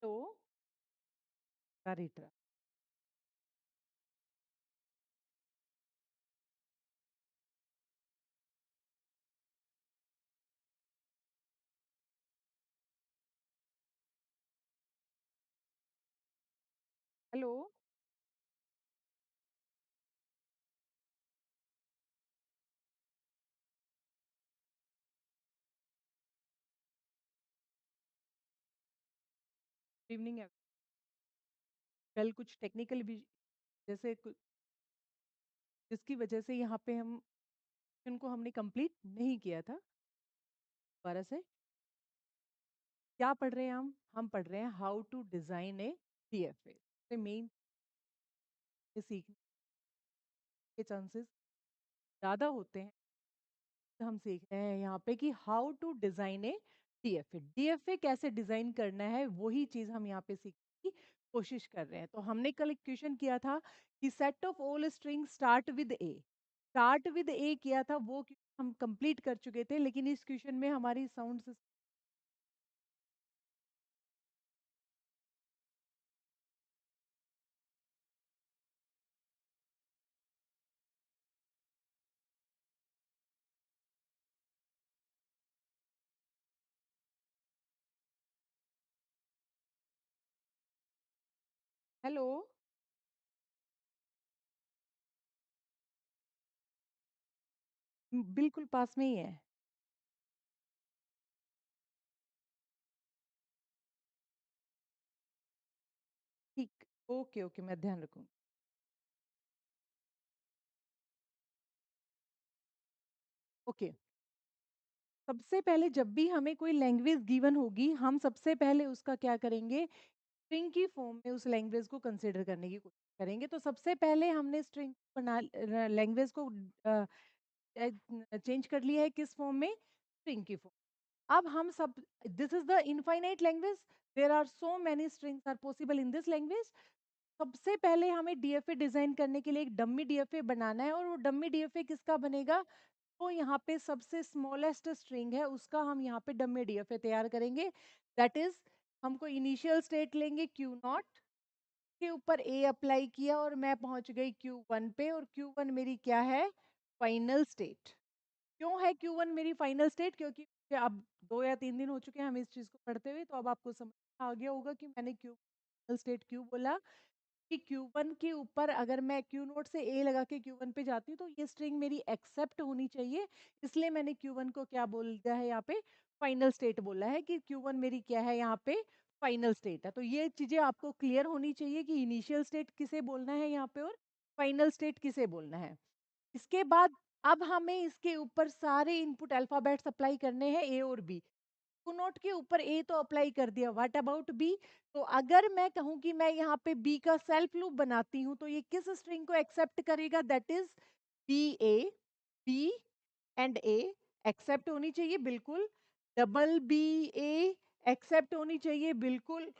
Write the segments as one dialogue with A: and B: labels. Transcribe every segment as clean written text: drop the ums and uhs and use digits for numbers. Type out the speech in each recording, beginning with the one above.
A: तो Caritra. Hello. Evening. कल कुछ टेक्निकल भी जैसे जिसकी वजह से यहाँ पे हम इनको हमने कंप्लीट नहीं किया था दोबारा से। क्या पढ़ रहे हैं हम पढ़ रहे हैं how to design a DFA. Main सीखने के चांसेस ज़्यादा होते हैं। तो हम सीख रहे हैं यहाँ पे कि how to design a DFA. DFA कैसे डिजाइन करना है वही चीज हम यहाँ पे सीखने की कोशिश कर रहे हैं। तो हमने कल एक क्वेश्चन किया था कि set of all string start with a. Start with a किया था वो हम कंप्लीट कर चुके थे, लेकिन इस क्वेश्चन में हमारी साउंड। हेलो। बिल्कुल पास में ही है। ठीक। ओके ओके, मैं ध्यान रखूंगी। ओके। सबसे पहले जब भी हमें कोई लैंग्वेज गिवन होगी, हम सबसे पहले उसका क्या करेंगे, स्ट्रिंग की फॉर्म में उस लैंग्वेज को कंसिडर करने की कोशिश करेंगे। तो सबसे पहले हमने स्ट्रिंग बना लैंग्वेज को चेंज कर लिया है किस फॉर्म में, स्ट्रिंग की फॉर्म। अब हम सब, this is the infinite language, there are so many strings are possible in this language. सबसे पहले हमें डीएफए डिजाइन करने के लिए एक डम्मी डीएफए बनाना है, और वो डम्मी डीएफए किसका बनेगा, तो यहाँ पे सबसे स्मॉलेस्ट स्ट्रिंग है उसका हम यहाँ पे डम्मी डीएफए तैयार करेंगे। दैट इज, हमको इनिशियल स्टेट लेंगे क्यू नॉट के ऊपर ए अप्लाई किया और मैं पहुंच गई क्यू वन पे, और क्यू वन मेरी क्या है, फाइनल स्टेट। क्यों है क्यू वन मेरी फाइनल स्टेट, क्योंकि मुझे अब 2 या 3 दिन हो चुके हैं हम इस चीज को पढ़ते हुए, तो अब आपको समझ आ गया होगा कि मैंने क्यू फाइनल स्टेट क्यों बोला। कि Q1 के ऊपर अगर मैं Q नोट से A लगा के Q1 पे जाती हूँ तो ये स्ट्रिंग मेरी एक्सेप्ट होनी चाहिए। इसलिए मैंने Q1 को क्या बोल दिया है यहाँ पे, फाइनल स्टेट बोला है कि Q1 मेरी क्या है यहाँ पे, फाइनल स्टेट है। तो ये चीजें आपको क्लियर होनी चाहिए कि इनिशियल स्टेट किसे बोलना है यहाँ पे और फाइनल स्टेट किसे बोलना है। इसके बाद अब हमें इसके ऊपर सारे इनपुट अल्फाबेट्स अप्लाई करने हैं, ए और बी। नोट के ऊपर ए तो अप्लाई कर दिया, व्हाट अबाउट बी। तो अगर मैं कहूं कि मैं यहाँ पे बी का सेल्फ लूप बनाती हूँ तो ये किस स्ट्रिंग को एक्सेप्ट करेगा, that is B A. B and A accept होनी चाहिए बिल्कुल। डबल बी ए एक्सेप्ट होनी चाहिए बिल्कुल।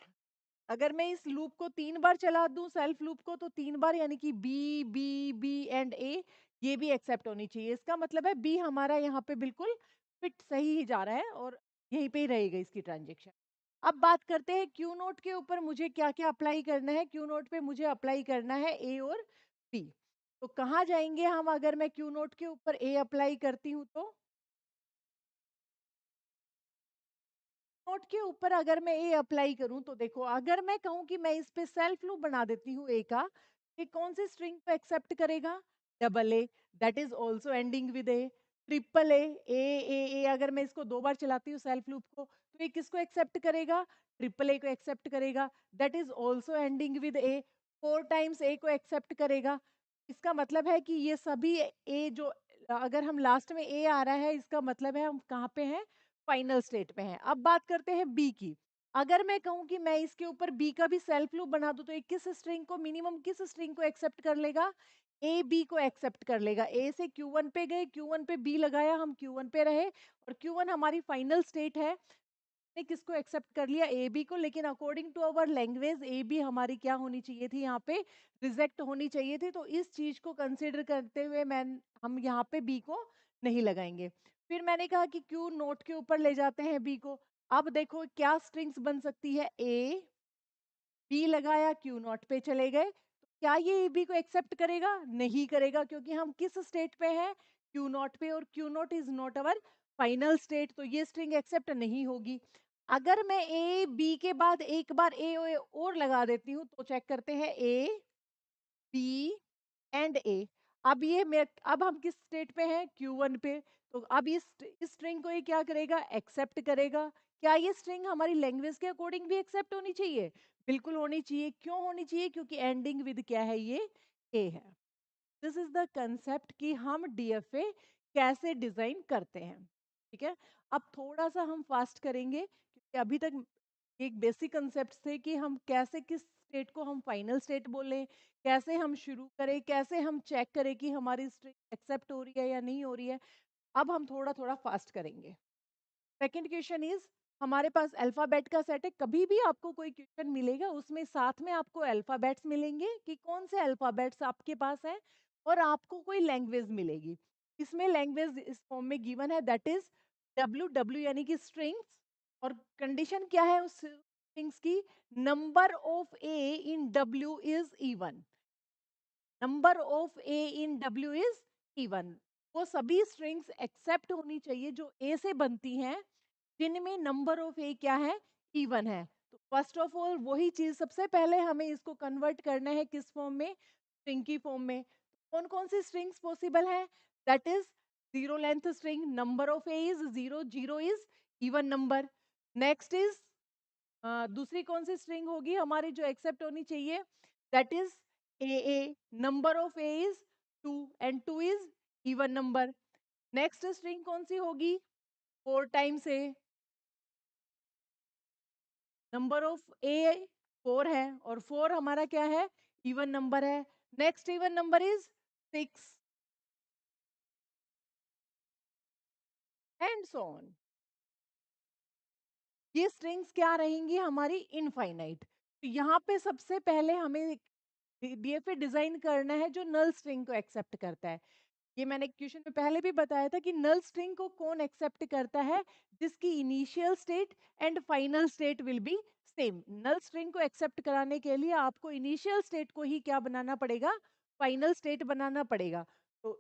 A: अगर मैं इस लूप को 3 बार चला दूं सेल्फ लूप को, तो 3 बार यानी कि बी बी बी एंड ए, ये भी एक्सेप्ट होनी चाहिए। इसका मतलब है बी हमारा यहाँ पे बिल्कुल फिट सही ही जा रहा है और यहीं पे ही रहेगा इसकी ट्रांजेक्शन। अब बात करते हैं क्यू नोट के ऊपर मुझे क्या क्या अप्लाई करना है। क्यू नोट पे मुझे अप्लाई करना है ए और बी। तो कहाँ जाएंगे हम, अगर मैं क्यू नोट के ऊपर ए अप्लाई करती हूँ तो नोट के ऊपर अगर मैं ए अप्लाई करूं तो देखो, अगर मैं कहूं कि मैं इस पे सेल्फ लूप बना देती हूँ ए का, ये कौन सी स्ट्रिंग को एक्सेप्ट करेगा, double a, that is also ending with a. Triple a, a अगर मैं इसको 2 बार चलाती हूँ सेल्फ लूप को, तो ये किसको एक्सेप्ट करेगा, ट्रिपल ए को एक्सेप्ट करेगा, that is also ending with a. 4 times a को एक्सेप्ट करेगा। इसका मतलब है कि ये सभी ए जो, अगर हम लास्ट में ए आ रहा है इसका मतलब है हम कहाँ पे हैं, फाइनल स्टेट में है। अब बात करते हैं बी की। अगर मैं कहूं कि मैं इसके ऊपर बी का भी सेल्फ लूप बना दूं तो ये किस स्ट्रिंग को, मिनिमम किस स्ट्रिंग को एक्सेप्ट कर लेगा, ए बी को एक्सेप्ट कर लेगा। ए से क्यू वन पे गए, क्यू वन पे बी लगाया, हम क्यू वन पे रहे, और क्यू वन हमारी फाइनल स्टेट है। ने किसको एक्सेप्ट कर लिया, ए बी को। लेकिन according to our language A B हमारी क्या होनी चाहिए थी, यहाँ पे रिजेक्ट होनी चाहिए थी। तो इस चीज को कंसिडर करते हुए मैं, हम यहाँ पे बी को नहीं लगाएंगे। फिर मैंने कहा कि क्यू नोट के ऊपर ले जाते हैं बी को। अब देखो क्या स्ट्रिंग्स बन सकती है, ए बी लगाया, क्यू नॉट पे चले गए, तो क्या ये ए बी को एक्सेप्ट करेगा? नहीं करेगा, क्योंकि हम किस स्टेट पे हैं? क्यू नॉट पे, और Q not is not our final state, तो ये स्ट्रिंग एक्सेप्ट नहीं होगी। अगर मैं ए बी के बाद एक बार ए और लगा देती हूँ, तो चेक करते हैं ए बी एंड ए। अब ये मैं, अब हम किस स्टेट पे हैं? Q1 पे। तो अब इस स्ट्रिंग को ये क्या करेगा? एक्सेप्ट करेगा। क्या ये स्ट्रिंग हमारी लैंग्वेज के अकॉर्डिंग भी एक्सेप्ट होनी चाहिए? बिल्कुल होनी चाहिए। क्यों होनी चाहिए? क्योंकि एंडिंग विद क्या है? ये ए है। दिस इज द कंसेप्ट कि हम डीएफए कैसे डिजाइन करते हैं। ठीक है, अब थोड़ा सा हम फास्ट करेंगे, क्योंकि अभी तक एक बेसिक कंसेप्ट थे कि हम कैसे किस स्टेट को हम फाइनल स्टेट बोलें, कैसे हम शुरू करें, कैसे हम चेक करें कि हमारी स्ट्रिंग एक्सेप्ट हो रही है या नहीं हो रही है। अब हम थोड़ा थोड़ा फास्ट करेंगे। सेकंड क्वेश्चन इज, हमारे पास अल्फाबेट का सेट है। कभी भी आपको कोई क्वेश्चन मिलेगा, उसमें साथ में आपको अल्फाबेट्स मिलेंगे कि कौन से अल्फाबेट्स आपके पास है, और आपको कोई लैंग्वेज मिलेगी। इसमें लैंग्वेज इस फॉर्म में गिवन है, दैट इज डब्ल्यू डब्ल्यू यानी कि स्ट्रिंग्स। और कंडीशन क्या है उस स्ट्रिंग्स की? Number of A in W is even. Number of A in W is even. वो सभी स्ट्रिंग्स एक्सेप्ट होनी चाहिए जो ए से बनती हैं, जिनमें नंबर ऑफ ए क्या है? इवन है। तो फर्स्ट ऑफ ऑल वही चीज, सबसे पहले हमें इसको कन्वर्ट करना है किस फॉर्म में? स्ट्रिंग की फॉर्म में। कौन कौन सी स्ट्रिंग्स पॉसिबल है? That is zero length string, number of A is zero, zero is even number. Next is, दूसरी कौन सी स्ट्रिंग होगी हमारी जो एक्सेप्ट होनी चाहिए? That is A, number of A is two, and two is even number. Next string कौन सी होगी? Four times A, number of A four है, और फोर हमारा क्या है? इवन नंबर है। Next even number is six, and so on. ये स्ट्रिंग्स क्या रहेंगी हमारी? इनफाइनाइट। तो यहाँ पे सबसे पहले हमें डीएफए डिजाइन करना है जो नल स्ट्रिंग को एक्सेप्ट करता है। ये मैंने क्वेश्चन में पहले भी बताया था कि नल स्ट्रिंग को कौन एक्सेप्ट करता है? जिसकी initial state and final state will be same. Null string को एक्सेप्ट कराने के लिए आपको इनिशियल स्टेट को ही क्या बनाना पड़ेगा? फाइनल स्टेट बनाना पड़ेगा। तो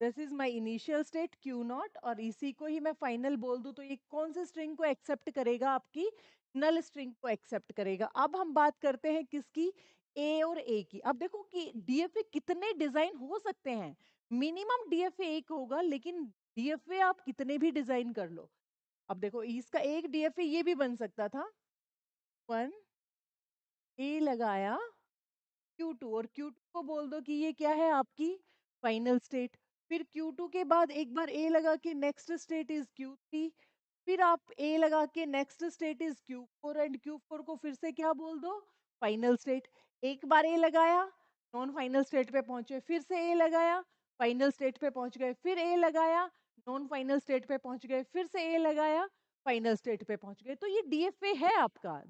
A: this is my initial state Q not, और इसी को ही मैं फाइनल बोल दूं, तो ये कौन से स्ट्रिंग को एक्सेप्ट करेगा? आपकी नल स्ट्रिंग को एक्सेप्ट करेगा। अब हम बात करते हैं किसकी? ए और ए की। अब देखो कि डीएफए कितने डिजाइन हो सकते हैं। मिनिमम डीएफए एक होगा, लेकिन डीएफए आप कितने भी डिजाइन कर लो। अब देखो इसका एक डीएफए ये भी बन सकता था, वन ए लगाया Q2, और Q2 को बोल दो कि ये क्या है? आपकी फाइनल स्टेट। फिर Q2 के बाद एक बार ए लगा के नेक्स्ट स्टेट इज Q3, फिर आप ए लगा के next state is Q4, and Q4 को फिर से क्या बोल दो? Final state. एक बार ए लगाया, नॉन फाइनल स्टेट पे पहुंचे, फिर से ए लगाया, फाइनल स्टेट पे पहुंच गए, फिर ए लगाया, नॉन फाइनल स्टेट पे पहुंच गए, फिर से ए लगाया, फाइनल स्टेट पे पहुंच गए। तो ये डीएफए है आपका,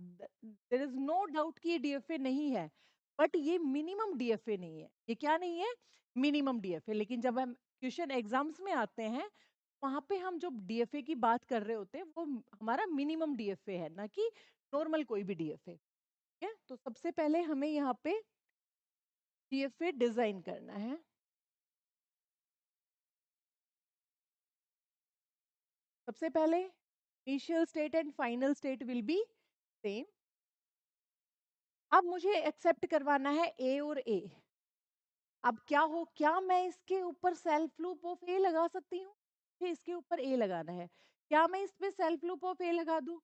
A: देयर इज नो डाउट कि ये डीएफए नहीं है, बट ये मिनिमम डीएफए नहीं है। ये क्या नहीं है? Minimum DFA. लेकिन जब हम क्वेश्चन एग्जाम्स में आते हैं, वहां पे हम जो डीएफए की बात कर रहे होते हैं, वो हमारा मिनिमम डीएफए है, ना कि नॉर्मल कोई भी डीएफए। ठीक है, तो सबसे पहले हमें यहाँ पे डीएफए डिजाइन करना है। सबसे पहले initial state and final state will be same. अब मुझे एक्सेप्ट करवाना है ए और ए। अब क्या हो, क्या मैं इसके ऊपर सेल्फ लूप ऑफ ए लगा सकती हूँ? मुझे इसके ऊपर ए लगाना है, क्या मैं इस पे सेल्फ लूप ऑफ ए लगा दूं?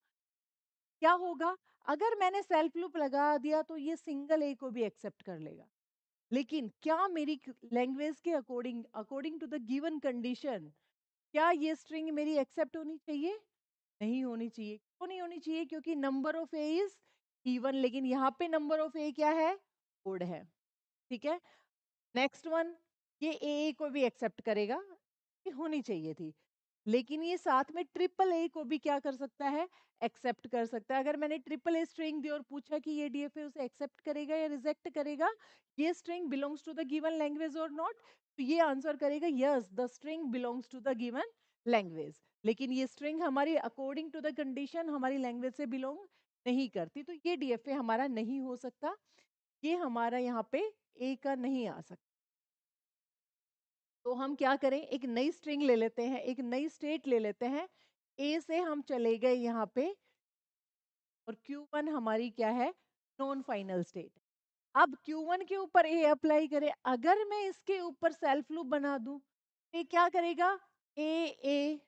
A: क्या होगा? अगर मैंने सेल्फ लूप लगा दिया तो ये सिंगल ए को भी एक्सेप्ट कर लेगा। लेकिन क्या मेरी लैंग्वेज के according, according to the given condition, क्या ये स्ट्रिंग मेरी एक्सेप्ट होनी चाहिए? नहीं होनी चाहिए। क्यों नहीं होनी चाहिए? क्योंकि number of A is even, लेकिन यहाँ पे नंबर ऑफ ए क्या है? ओड है। ठीक है, नेक्स्ट वन, ये ए को भी एक्सेप्ट करेगा, ये होनी चाहिए थी। लेकिन ये साथ में ट्रिपल ए को भी क्या कर सकता है? एक्सेप्ट कर सकता है। अगर मैंने ट्रिपल ए स्ट्रिंग दी और पूछा कि ये डीएफए उसे एक्सेप्ट करेगा या रिजेक्ट करेगा, ये string belongs to the given language और नॉट, तो ये आंसर करेगा yes, the string belongs to the given language. लेकिन ये स्ट्रिंग हमारी अकॉर्डिंग टू द कंडीशन हमारी लैंग्वेज से बिलोंग नहीं करती, तो ये डीएफए हमारा नहीं हो सकता, ये हमारा यहाँ पे ए का नहीं आ सकता। तो हम क्या करें, एक नई स्ट्रिंग ले लेते हैं, एक नई स्टेट ले लेते हैं, ए से हम चले गए यहाँ पे, और Q1 हमारी क्या है, नॉन फाइनल स्टेट। अब Q1 के ऊपर ए अप्लाई करें, अगर मैं इसके ऊपर सेल्फ लूप बना दूं, ये क्या करेगा, ए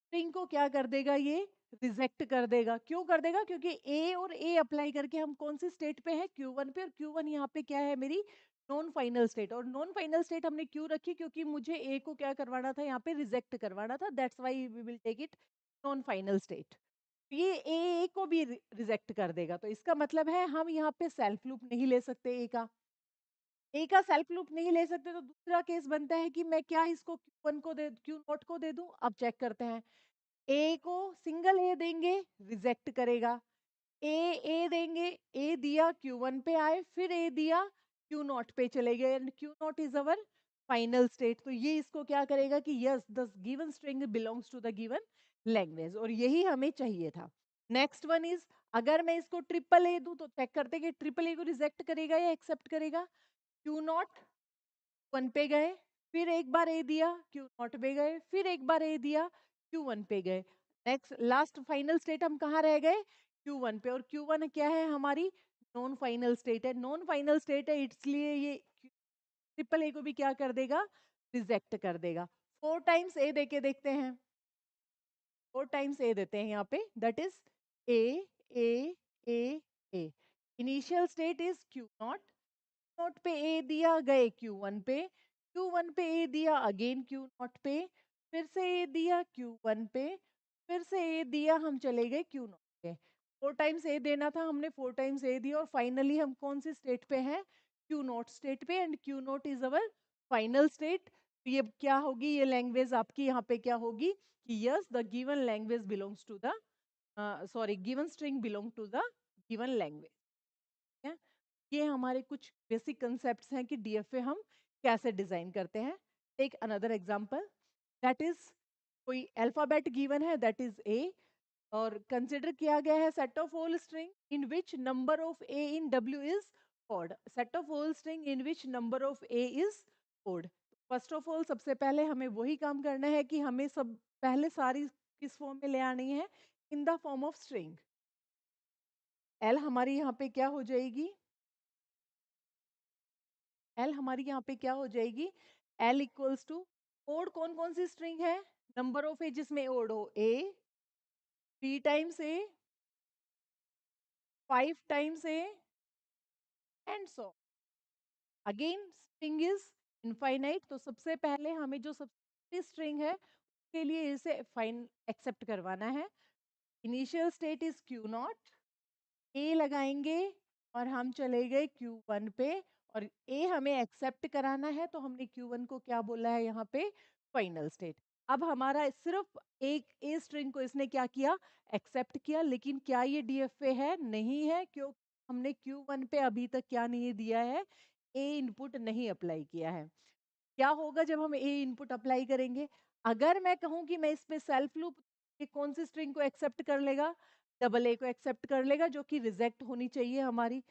A: स्ट्रिंग को क्या कर देगा, ये रिजेक्ट कर देगा। क्यों कर देगा, क्योंकि ए और ए अप्लाई करके हम कौन सी स्टेट पे हैं, Q1 पे, और Q1 यहाँ पे क्या है, मेरी नॉन फाइनल स्टेट। और नॉन फाइनल स्टेट हमने क्यों रखी, क्योंकि मुझे ए को क्या करवाना था, यहाँ पे रिजेक्ट करवाना था, that's why we will take it non final state. ये ए को भी रिजेक्ट कर देगा, तो इसका मतलब है हम यहाँ पे सेल्फ लूप नहीं ले सकते ए का सेल्फ लूप नहीं ले सकते। तो दूसरा केस बनता है कि मैं क्या इसको Q1 को दे, Q नॉट को दे दूं। अब चेक करते हैं, ए को सिंगल ए देंगे, रिजेक्ट करेगा। ए देंगे, ए दिया Q1 पे आए, फिर ए दिया Q नॉट पे चले गए, and Q naught is our final state. तो ये इसको क्या करेगा कि yes the given string belongs to the given language, और यही हमें चाहिए था। नेक्स्ट वन इज, अगर मैं इसको ट्रिपल ए दूं, तो चेक करते कि ट्रिपल ए को रिजेक्ट करेगा या एक्सेप्ट करेगा। Q नॉट 1 पे गए, फिर एक बार ए दिया, Q नॉट पे गए, फिर एक बार ए दिया, Q1 पे गए। नेक्स्ट लास्ट फाइनल स्टेट हम कहाँ रह गए, Q1 पे, और Q1 क्या है, हमारी नॉन फाइनल स्टेट है। नॉन फाइनल स्टेट है, इसलिए ये ट्रिपल ए को भी क्या कर देगा, रिजेक्ट कर देगा। 4 टाइम्स ए देके देखते हैं, 4 टाइम्स ए देते हैं यहाँ पे, that is A A A A. Initial state is Q not, note पे ए दिया, गए Q1 पे, Q1 पे ए दिया, अगेन Q नॉट पे, फिर से ए दिया Q1 पे, फिर से ए दिया, हम चले गए Q नॉट पे। 4 टाइम्स ए देना था हमने, 4 टाइम्स ए दिया, और फाइनली हम कौन सी स्टेट पे हैं, Q नॉट स्टेट पे, and Q naught is our final state. ये क्या होगी, ये लैंग्वेज आपकी यहाँ पे क्या होगी कि yes the given language belongs to the, sorry given string belong to the given language. है, ये हमारे कुछ बेसिक कंसेप्ट्स हैं कि डीएफए हम कैसे डिजाइन करते हैं। Take another example, that is कोई अल्फाबेट गिवन है, दैट इज ए, और कंसिडर किया गया है set of whole string in which number of A in W is odd. Set of whole string in which number of A is odd. First of all सबसे पहले हमें वही काम करना है कि हमें सब पहले सारी किस फॉर्म में ले आनी है, इन the form of string. L हमारी यहाँ पे क्या हो जाएगी, एल हमारी यहाँ पे क्या हो जाएगी, एल इक्वल्स टू, ओड कौन कौन सी स्ट्रिंग है, नंबर ऑफ ए जिसमें ओड हो, ए 3 times A, 5 times A, and so again string is infinite. तो सबसे पहले हमें जो सबसे स्ट्रिंग है उसके लिए इसे फाइन एक्सेप्ट करवाना है। Initial state is Q naught, a लगाएंगे, और हम चले गए Q1 पे, और ए हमें एक्सेप्ट कराना है, तो हमने Q1 को क्या बोला है यहाँ पे, फाइनल स्टेट। अब हमारा सिर्फ एक ए स्ट्रिंग को इसने क्या किया, एक्सेप्ट किया, लेकिन क्या ये डीएफए है, नहीं है, क्यों, हमने Q1 पे अभी तक क्या नहीं दिया है, ए इनपुट नहीं अप्लाई किया है। क्या होगा जब हम ए इनपुट अप्लाई करेंगे, अगर मैं कहूं कि मैं इस पे सेल्फ लूप, ये कौन सी स्ट्रिंग को एक्सेप्ट कर लेगा, डबल ए को एक्सेप्ट कर लेगा, जो कि रिजेक्ट होनी चाहिए हमारी।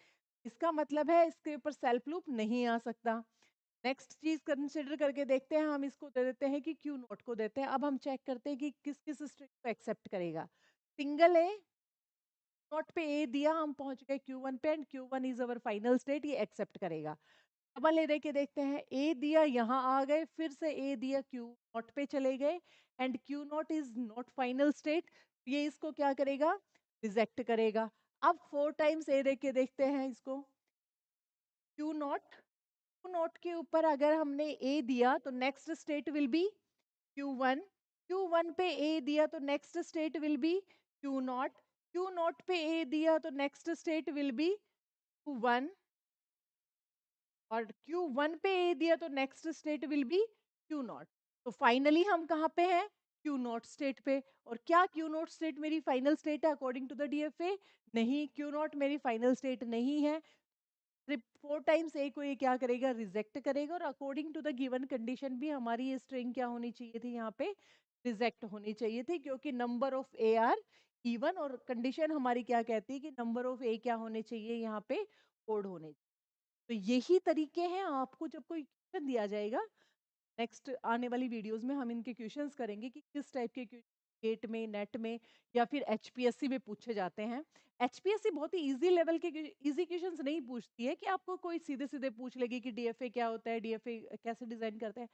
A: इसका मतलब है इसके ऊपर सेल्फ लूप नहीं आ सकता। नेक्स्ट चीज कंसिडर करके देखते हैं, हम इसको दे देते हैं कि क्यू नोट को देते हैं। अब हम चेक करते हैं कि किस किस स्ट्रिंग को एक्सेप्ट करेगा। सिंगल ए नोट पे ए दिया, हम पहुंच गए Q1 पे, and Q1 is our final state, ये एक्सेप्ट करेगा। डबल ए देके देखते हैं, ए दिया, यहाँ आ गए, फिर से ए दिया, Q नॉट पे चले गए, and Q naught is not final state, ये इसको क्या करेगा, रिजेक्ट करेगा। अब 4 टाइम्स ए देके देखते हैं इसको, Q नॉट, Q नॉट के ऊपर अगर हमने ए दिया तो next state will B Q1, Q1 पे ए दिया तो next state will B Q not, Q not पे ए दिया तो next state will B Q1, और Q1 पे ए दिया तो next state will B Q not. तो फाइनली हम कहाँ पे हैं, Q नॉट स्टेट पे। और क्या Q नॉट स्टेट मेरी फाइनल स्टेट है अकॉर्डिंग टू द डीएफए, नहीं, Q नॉट मेरी फाइनल स्टेट नहीं है। 4 टाइम्स ए को ये क्या करेगा, रिजेक्ट करेगा, और according to the given condition भी हमारी ये स्ट्रिंग क्या होनी चाहिए थी, यहाँ पे रिजेक्ट होनी चाहिए थी, क्योंकि number of a are even, और कंडीशन हमारी क्या कहती है कि नंबर ऑफ ए क्या होने चाहिए, यहाँ पे ओड होने चाहिए। तो यही तरीके हैं, आपको जब कोई क्वेश्चन दिया जाएगा, नेक्स्ट आने वाली वीडियोस में हम इनके क्वेश्चंस करेंगे कि किस टाइप के गेट में, नेट में या फिर एचपीएससी में पूछे जाते हैं। एचपीएससी बहुत ही इजी लेवल के इजी क्वेश्चंस नहीं पूछती है कि आपको कोई सीधे सीधे पूछ लेगी कि डीएफए क्या होता है, डीएफए कैसे डिजाइन करते हैं।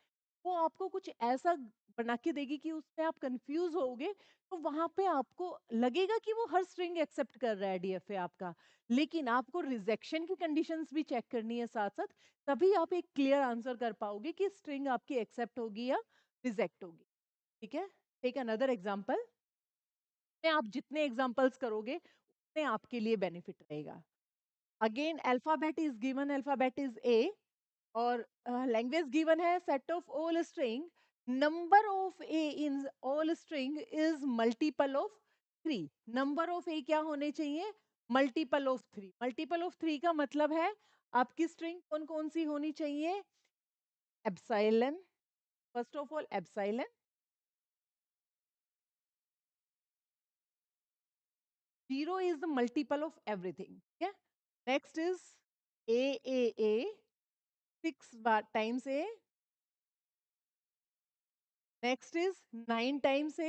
A: वो आपको कुछ ऐसा बना के देगी कि उसमें आप कंफ्यूज होगे, तो वहां पे आपको लगेगा कि वो हर स्ट्रिंग एक्सेप्ट कर रहा है डीएफए आपका, लेकिन आपको रिजेक्शन की कंडीशंस भी चेक करनी है साथ साथ, तभी आप एक क्लियर आंसर कर पाओगे कि स्ट्रिंग आपकी एक्सेप्ट होगी या रिजेक्ट होगी। ठीक है, टेक अनदर एग्जांपल। में आप जितने एग्जांपल्स करोगे उतने आपके लिए बेनिफिट रहेगा। Again alphabet is given, alphabet is ए, और लैंग्वेज गिवन है set of all string, number of A in all string is multiple of 3। Number of a क्या होने चाहिए, मल्टीपल ऑफ 3। मल्टीपल ऑफ 3 का मतलब है आपकी स्ट्रिंग कौन कौन सी होनी चाहिए, epsilon, first of all epsilon, 0 is the multiple of everything. Yeah. Next is A, 6 times A. Next is 9 times A,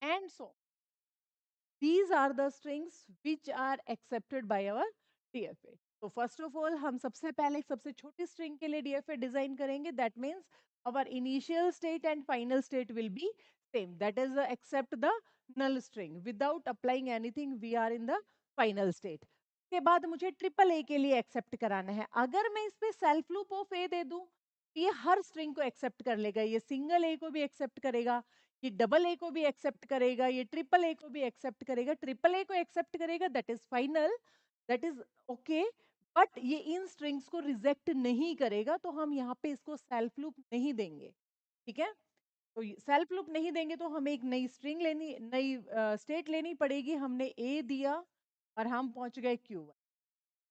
A: and so these are the strings which are accepted by our DFA. तो first of all हम सबसे पहले सबसे छोटी string के लिए DFA design करेंगे, that means our initial state and final state will be same, that is except the null string, without applying anything we are in the final state. के बाद मुझे ट्रिपल ए के लिए accept कराना है। अगर मैं इस पे सेल्फ लूप ऑफ ए दे दूं, ये हर स्ट्रिंग को एक्सेप्ट कर लेगा, ये सिंगल ए को भी एक्सेप्ट करेगा, ये डबल ए को भी एक्सेप्ट करेगा, ये ट्रिपल ए को भी एक्सेप्ट करेगा। ट्रिपल ए को एक्सेप्ट करेगा that is final, that is okay, but ये इन स्ट्रिंग्स को रिजेक्ट नहीं करेगा, तो हम यहाँ पे इसको सेल्फ लूप नहीं देंगे। ठीक है, तो सेल्फ लूप नहीं देंगे तो हमें एक नई स्ट्रिंग लेनी, नई स्टेट लेनी पड़ेगी। हमने ए दिया और हम पहुंच गए Q1।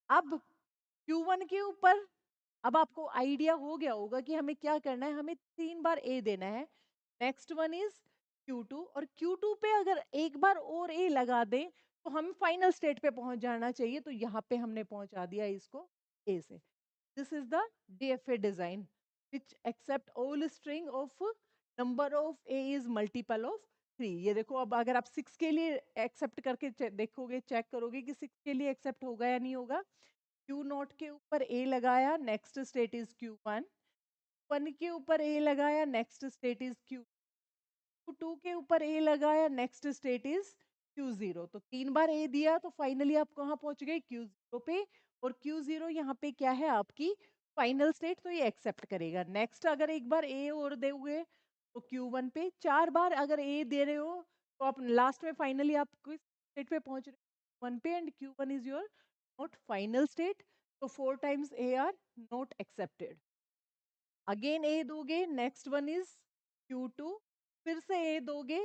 A: अब Q1 के ऊपर अब आपको आइडिया हो गया होगा कि हमें क्या करना है, हमें 3 बार ए देना है। नेक्स्ट वन इज Q2, और Q2 पे अगर एक बार और ए लगा दें तो हम फाइनल स्टेट पे पहुंच जाना चाहिए, तो यहाँ पे हमने पहुंचा दिया इसको ए से। This is the DFA design which accept all string of number of A is multiple of 3। ये देखो, अब अगर आप 6 के लिए एक्सेप्ट करके देखोगे, चेक करोगे कि 6 के लिए एक्सेप्ट होगा या नहीं होगा। क्यू नॉट के ऊपर ए लगाया, नेक्स्ट स्टेट इज Q1। 1 के ऊपर ए लगाया, नेक्स्ट स्टेट इज Q2 के ऊपर ए लगाया, नेक्स्ट स्टेट इज Q0। तो 3 बार ए दिया तो फाइनली आप कहाँ पहुंच गए, Q0 पे, और Q0 यहाँ पे क्या है आपकी फाइनल स्टेट, तो ये एक्सेप्ट करेगा। नेक्स्ट अगर एक बार ए और दोगे तो Q1 पे, 4 बार अगर ए दे रहे हो तो आप लास्ट में फाइनली आप किस स्टेट पे पहुंच रहे हो, 1 पे, and Q1 is your naught final state, तो 4 times a are not accepted. Again a दोगे, नेक्स्ट वन इज Q2, फिर से ए दोगे,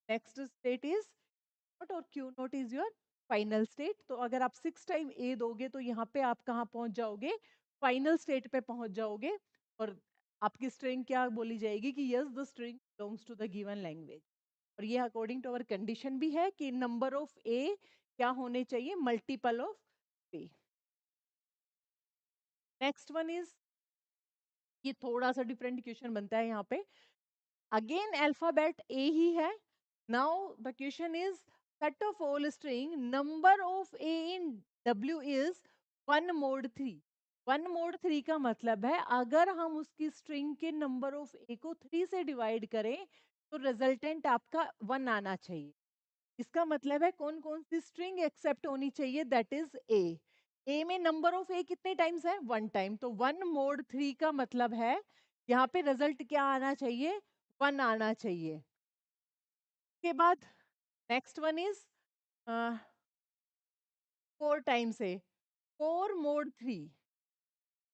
A: नेक्स्ट स्टेट इज नॉट, और Q naught is your final state. तो अगर आप 6 टाइम ए दोगे तो यहाँ पे आप कहाँ पहुंच जाओगे, फाइनल स्टेट पे पहुंच जाओगे, और आपकी स्ट्रिंग क्या बोली जाएगी कि yes the string belongs to the given language. और ये अकॉर्डिंग टू अवर कंडीशन भी है कि नंबर ऑफ ए क्या होने चाहिए, multiple of A. Next one is, ये थोड़ा सा डिफरेंट क्वेश्चन बनता है यहाँ पे। अगेन अल्फाबेट ए ही है। Now the question is set of all string, number of A in W is 1 mod 3। 1 mod 3 का मतलब है अगर हम उसकी स्ट्रिंग के नंबर ऑफ ए को 3 से डिवाइड करें तो रिजल्टेंट आपका 1 आना चाहिए। इसका मतलब है कौन कौन सी स्ट्रिंग एक्सेप्ट होनी चाहिए, दैट इज ए। ए में नंबर ऑफ ए कितने टाइम्स है, 1 टाइम, तो 1 mod 3 का मतलब है यहाँ पे रिजल्ट क्या आना चाहिए, 1 आना चाहिए। के बाद next one is 4 times A, 4 mod 3।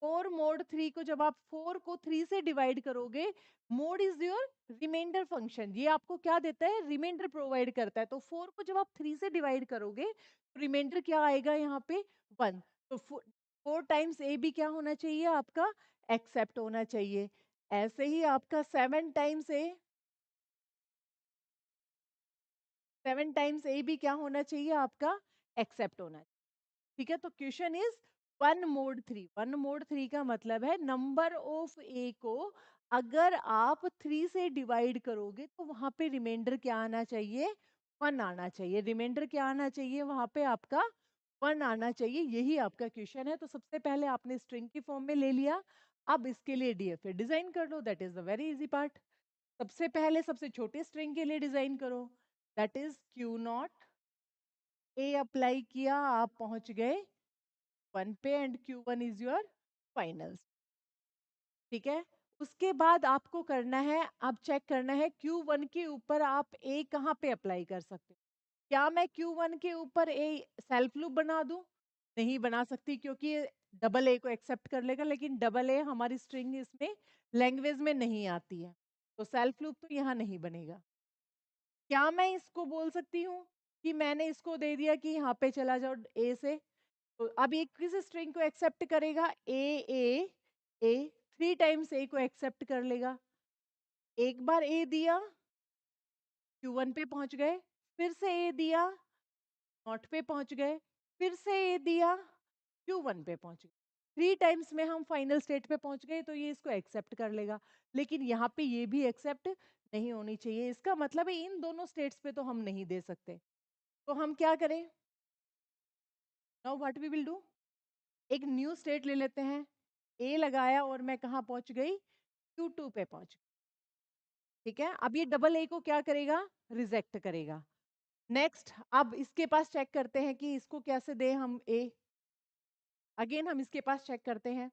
A: 4 mod 3 को जब आप 4 को 3 से डिवाइड करोगे, mod is your remainder function, ये आपको क्या देता है, रिमाइंडर प्रोवाइड करता है। तो 4 को जब आप 3 से डिवाइड करोगे तो रिमाइंडर क्या आएगा यहाँ पे, 1। तो 4 टाइम्स ए भी क्या होना चाहिए आपका, एक्सेप्ट होना चाहिए। ऐसे ही आपका 7 टाइम्स ए, 7 टाइम्स ए भी क्या होना चाहिए आपका, एक्सेप्ट होना चाहिए। ठीक है, तो question is one mod three. One mod three का मतलब है नंबर ऑफ ए को अगर आप थ्री से डिवाइड करोगे तो वहां पे रिमाइंडर क्या आना चाहिए, वन आना चाहिए। रिमाइंडर क्या आना चाहिए वहां पे आपका, वन आना चाहिए। यही आपका क्वेश्चन है। तो सबसे पहले आपने स्ट्रिंग की फॉर्म में ले लिया, अब इसके लिए डीएफए डिजाइन कर लो, that is the very easy part. सबसे पहले सबसे छोटे स्ट्रिंग के लिए डिजाइन करो, that is Q naught. A apply किया, आप पहुंच गए वन पे and Q one is your finals. ठीक है, उसके बाद आपको करना है, अब चेक करना है क्यू वन के ऊपर आप ए कहाँ पे अप्लाई कर सकते हो। क्या मैं क्यू वन के ऊपर ए सेल्फ लूप बना दूं, नहीं बना सकती क्योंकि डबल ए को एक्सेप्ट कर लेगा, लेकिन डबल ए हमारी स्ट्रिंग इसमें लैंग्वेज में नहीं आती है, तो सेल्फ लूप तो यहाँ नहीं बनेगा। क्या मैं इसको बोल सकती हूँ कि मैंने इसको दे दिया कि यहाँ पे चला जाओ ए से, तो अब ये किस स्ट्रिंग को एक्सेप्ट करेगा, ए थ्री टाइम्स ए को एक्सेप्ट कर लेगा। एक बार ए दिया, क्यू वन पे पहुंच गए, फिर से ए दिया, नॉट पे पहुंच गए, फिर से ए दिया, क्यू वन पे पहुंच गए। थ्री टाइम्स में हम फाइनल स्टेट पे पहुंच गए, तो ये इसको एक्सेप्ट कर लेगा। लेकिन यहाँ पे ये भी एक्सेप्ट नहीं होनी चाहिए, इसका मतलब है इन दोनों स्टेट्स पे तो हम नहीं दे सकते। तो हम क्या करें, now what we will do, एक न्यू स्टेट ले लेते हैं। ए लगाया और मैं कहाँ पहुंच गई, क्यू टू पे पहुंच गई। ठीक है, अब ये डबल ए को क्या करेगा, रिजेक्ट करेगा। नेक्स्ट, अब इसके पास चेक करते हैं कि इसको कैसे दे हम ए। अगेन हम इसके पास चेक करते हैं,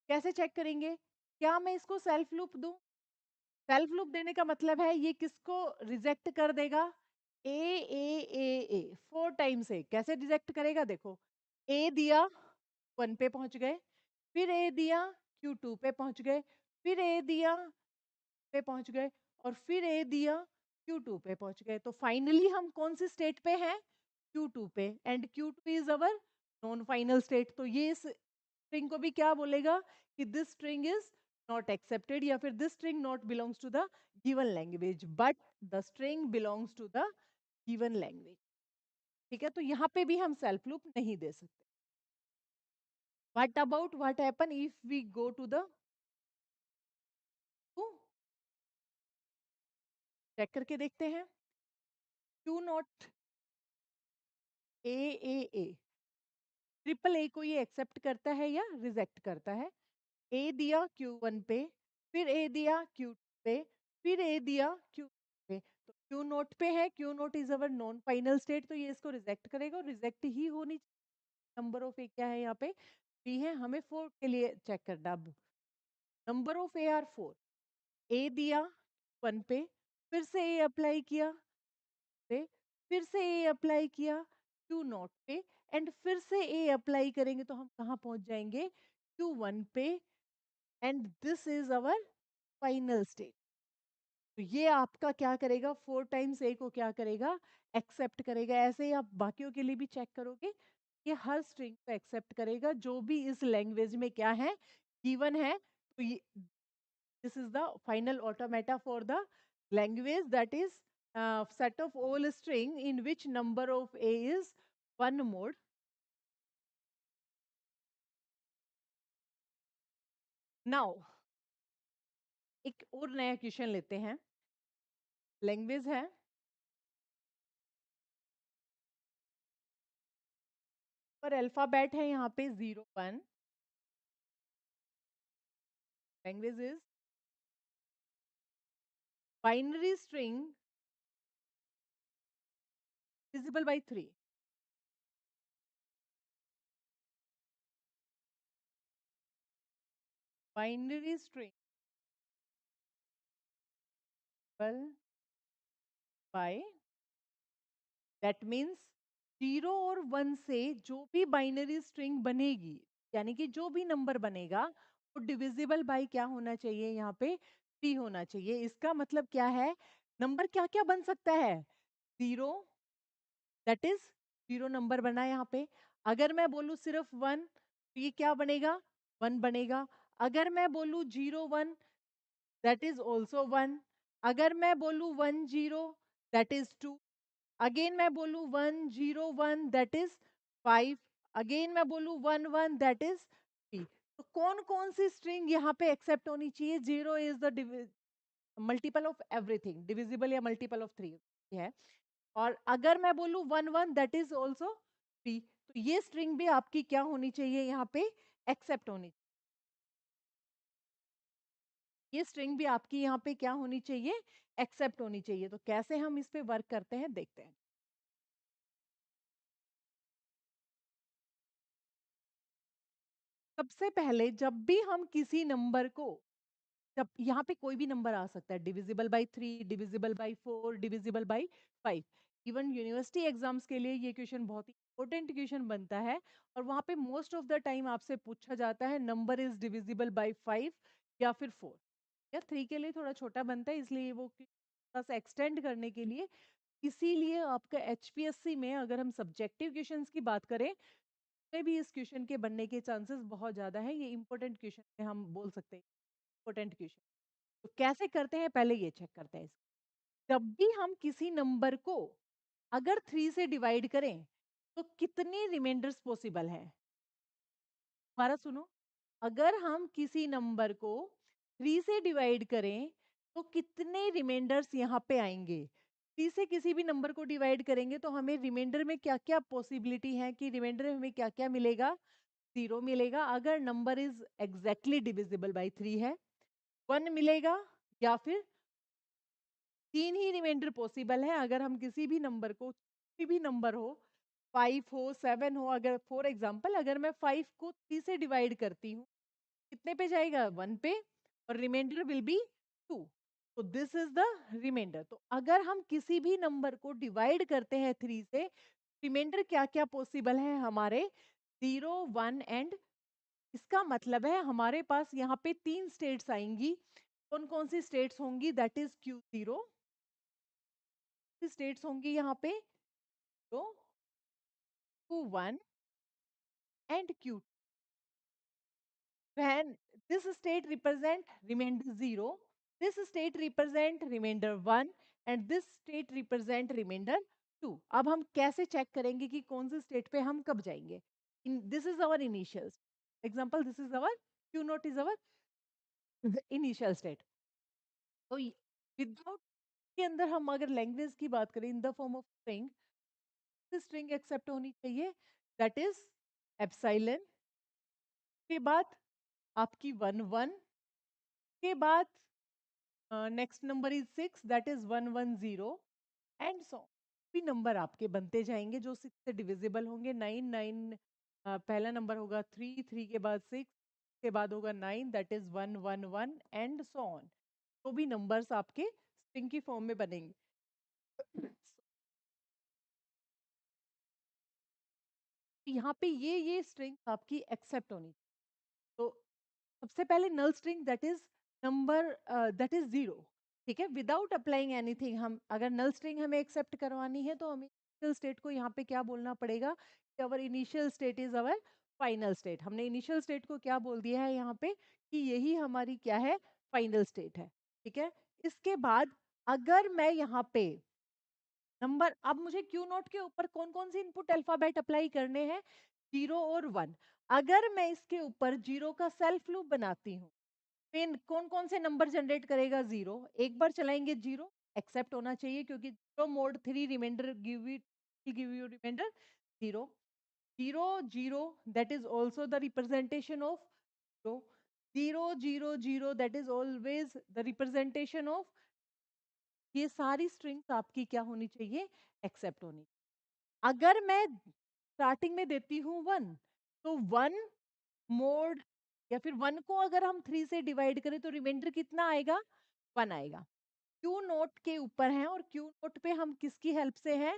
A: कैसे चेक करेंगे, क्या मैं इसको सेल्फ लूप दूं। सेल्फ लूप देने का मतलब है ये किसको रिजेक्ट कर देगा, ए फोर टाइम्स ए। कैसे रिजेक्ट करेगा, देखो, ए दिया, वन पे पहुंच गए, फिर ए दिया, क्यू टू पे पहुंच गए, फिर ए दिया पे पहुंच गए, और फिर ए दिया, क्यू टू पे पहुंच गए। तो फाइनली हम कौन सी स्टेट पे हैं, क्यू टू पे, and Q two is our non final state. तो ये इस स्ट्रिंग को भी क्या बोलेगा कि this string is not accepted, या फिर this string not belongs to the given language, but the string belongs to the given language. ठीक है, तो यहाँ पे भी हम सेल्फ लूप नहीं दे सकते। What happen if we go to the, check करके देखते हैं, Q naught A triple A को ये एक्सेप्ट करता है या रिजेक्ट करता है। ए दिया क्यू वन पे, फिर ए दिया क्यू पे, फिर ए दिया क्यू पे, तो क्यू नोट पे है, Q note is our non final state, तो ये इसको रिजेक्ट करेगा, और रिजेक्ट ही होनी चाहिए। नंबर ऑफ ए क्या है यहाँ पे, थ्री है, हमें फोर के लिए चेक करना। अब number of a are four, a दिया वन पे, फिर से ए अप्लाई किया पे, फिर से ए अप्लाई किया क्यू नॉट पे, एंड फिर से ए अप्लाई करेंगे तो हम कहाँ पहुंच जाएंगे, क्यू वन पे, and this is our final state. तो ये आपका क्या करेगा, फोर टाइम्स ए को क्या करेगा, एक्सेप्ट करेगा। ऐसे ही आप बाकियों के लिए भी चेक करोगे, ये हर स्ट्रिंग को एक्सेप्ट करेगा जो भी इस लैंग्वेज में क्या है, गिवन है। तो ये this is the final automata for the language, that is set of all string in which number of a is one mode. Now एक और नया क्वेश्चन लेते हैं। लैंग्वेज है, पर अल्फाबेट है यहाँ पे 0 1। Language is binary string divisible by 3। Binary string by, that means zero और वन से जो भी बाइनरी स्ट्रिंग बनेगी, यानी कि जो भी नंबर बनेगा वो डिविजिबल बाय क्या होना चाहिए, यहाँ पे थ्री होना चाहिए। इसका मतलब क्या है, नंबर क्या क्या बन सकता है, zero, that is zero number बना यहाँ पे। अगर मैं बोलूँ सिर्फ वन, तो ये क्या बनेगा, वन बनेगा। अगर मैं बोलूँ zero one, that is also one. अगर मैं बोलूँ one zero, that is two. Again मैं बोलूं 1 0 1 दैट इज 5, अगेन मैं बोलूं 1 1 दैट इज 3। तो कौन कौन सी स्ट्रिंग यहाँ पे एक्सेप्ट होनी चाहिए? 0 is the multiple of everything, divisible या मल्टीपल ऑफ 3 है। और अगर मैं बोलूं 1 1 दैट इज ऑल्सो 3, तो ये स्ट्रिंग भी आपकी क्या होनी चाहिए? यहाँ पे एक्सेप्ट होनी, ये स्ट्रिंग भी आपकी यहाँ पे क्या होनी चाहिए? एक्सेप्ट होनी चाहिए। तो कैसे हम इस पे वर्क करते हैं देखते हैं। सबसे पहले जब भी हम किसी नंबर को, जब यहाँ पे कोई भी नंबर आ सकता है, divisible by 3, divisible by 4, divisible by 5। Even university exams के लिए ये क्वेश्चन बहुत ही इंपॉर्टेंट क्वेश्चन बनता है, और वहाँ पे मोस्ट ऑफ द टाइम आपसे पूछा जाता है नंबर इज डिविजिबल बाई 5 या फिर 4। या 3 के लिए थोड़ा छोटा बनता है, इसलिए वो थोड़ा सा एक्सटेंड करने के लिए, इसीलिए आपका एचपीएससी में अगर हम सब्जेक्टिव क्वेश्चंस की बात करें, में भी इस क्वेश्चन के बनने के चांसेस बहुत ज्यादा है। ये इंपॉर्टेंट क्वेश्चन है, हम बोल सकते हैं इंपॉर्टेंट क्वेश्चन। तो कैसे करते हैं पहले ये चेक करते हैं। जब भी हम किसी नंबर को अगर 3 से डिवाइड करें तो कितनी रिमाइंडर्स पॉसिबल है? दोबारा सुनो, अगर हम किसी नंबर को 3 से डिवाइड करें तो कितने रिमाइंडर्स यहाँ पे आएंगे? 3 से किसी भी नंबर को डिवाइड करेंगे तो हमें रिमाइंडर में क्या क्या पॉसिबिलिटी है कि रिमाइंडर में हमें क्या क्या मिलेगा? 0 मिलेगा अगर number is exactly divisible by 3 है, 1 मिलेगा, या फिर 3 ही रिमाइंडर पॉसिबल है अगर हम किसी भी नंबर को, कोई भी नंबर हो, 5 हो, 7 हो, अगर फॉर एग्जांपल अगर मैं 5 को 3 से डिवाइड करती हूँ, कितने पे जाएगा? 1 पे, और रिमाइंडर विल बी 2। तो दिस इज द रिमाइंडर। तो अगर हम किसी भी नंबर को डिवाइड करते हैं 3 से, रिमाइंडर क्या क्या पॉसिबल है हमारे? 0 1 एंड, इसका मतलब है हमारे पास यहाँ पे 3 स्टेट्स आएंगी। कौन कौन सी स्टेट्स होंगी? दैट इज Q0 स्टेट्स होंगी यहाँ पे, तो Q1 and Q, when this state represent remainder 0, this state represent remainder 1, and this state represent remainder 2। अब हम कैसे चेक करेंगे कि कौन से स्टेट पे हम कब जाएंगे? This is our initial example, this is our Q naught is our initial state. तो विदाउट के अंदर हम अगर लैंग्वेज की बात करें in the form of string, string accept होनी चाहिए, दैट इज एप्सिलॉन, के बाद आपकी 1 1, के बाद next number is 6 that is 1 1 0, and so भी नंबर आपके बनते जाएंगे जो 6 से डिविजिबल होंगे। 9 9, पहला नंबर होगा 3, 3 के बाद 6, के बाद होगा 9 that is 1 1 1, and so on. तो भी नंबर्स आपके स्ट्रिंग की फॉर्म में बनेंगे। यहाँ पे ये स्ट्रिंग आपकी एक्सेप्ट होनी। तो सबसे पहले null string that is number, that is 0, ठीक है, विदाउट अप्लाइंग एनीथिंग। हम अगर नल स्ट्रिंग हमें एक्सेप्ट करवानी है तो हमें इनिशियल स्टेट को यहाँ पे क्या बोलना पड़ेगा कि our initial state is our final state. हमने इनिशियल स्टेट को क्या बोल दिया है यहाँ पे कि यही हमारी क्या है? फाइनल स्टेट है, ठीक है। इसके बाद अगर मैं यहाँ पे नंबर, अब मुझे क्यू नोट के ऊपर कौन कौन से इनपुट अल्फाबेट अप्लाई करने हैं? 0 और 1। अगर मैं इसके ऊपर 0 का सेल्फ लूप बनाती हूँ, फिर कौन कौन से नंबर जनरेट करेगा? 0, एक बार चलाएंगे 0, एक्सेप्ट होना चाहिए क्योंकि 0 mod 3 remainder give you remainder 0 0 0, that is also the representation of 0 0 0 0, that is always the representation of. ये सारी स्ट्रिंग्स आपकी क्या होनी चाहिए? एक्सेप्ट होनी। अगर मैं स्टार्टिंग में देती हूँ 1, तो 1 मोड, या फिर 1 को अगर हम 3 से डिवाइड करें तो रिमाइंडर कितना आएगा? 1 आएगा। क्यू नोट के ऊपर है और क्यू नोट पे हम किसकी हेल्प से हैं?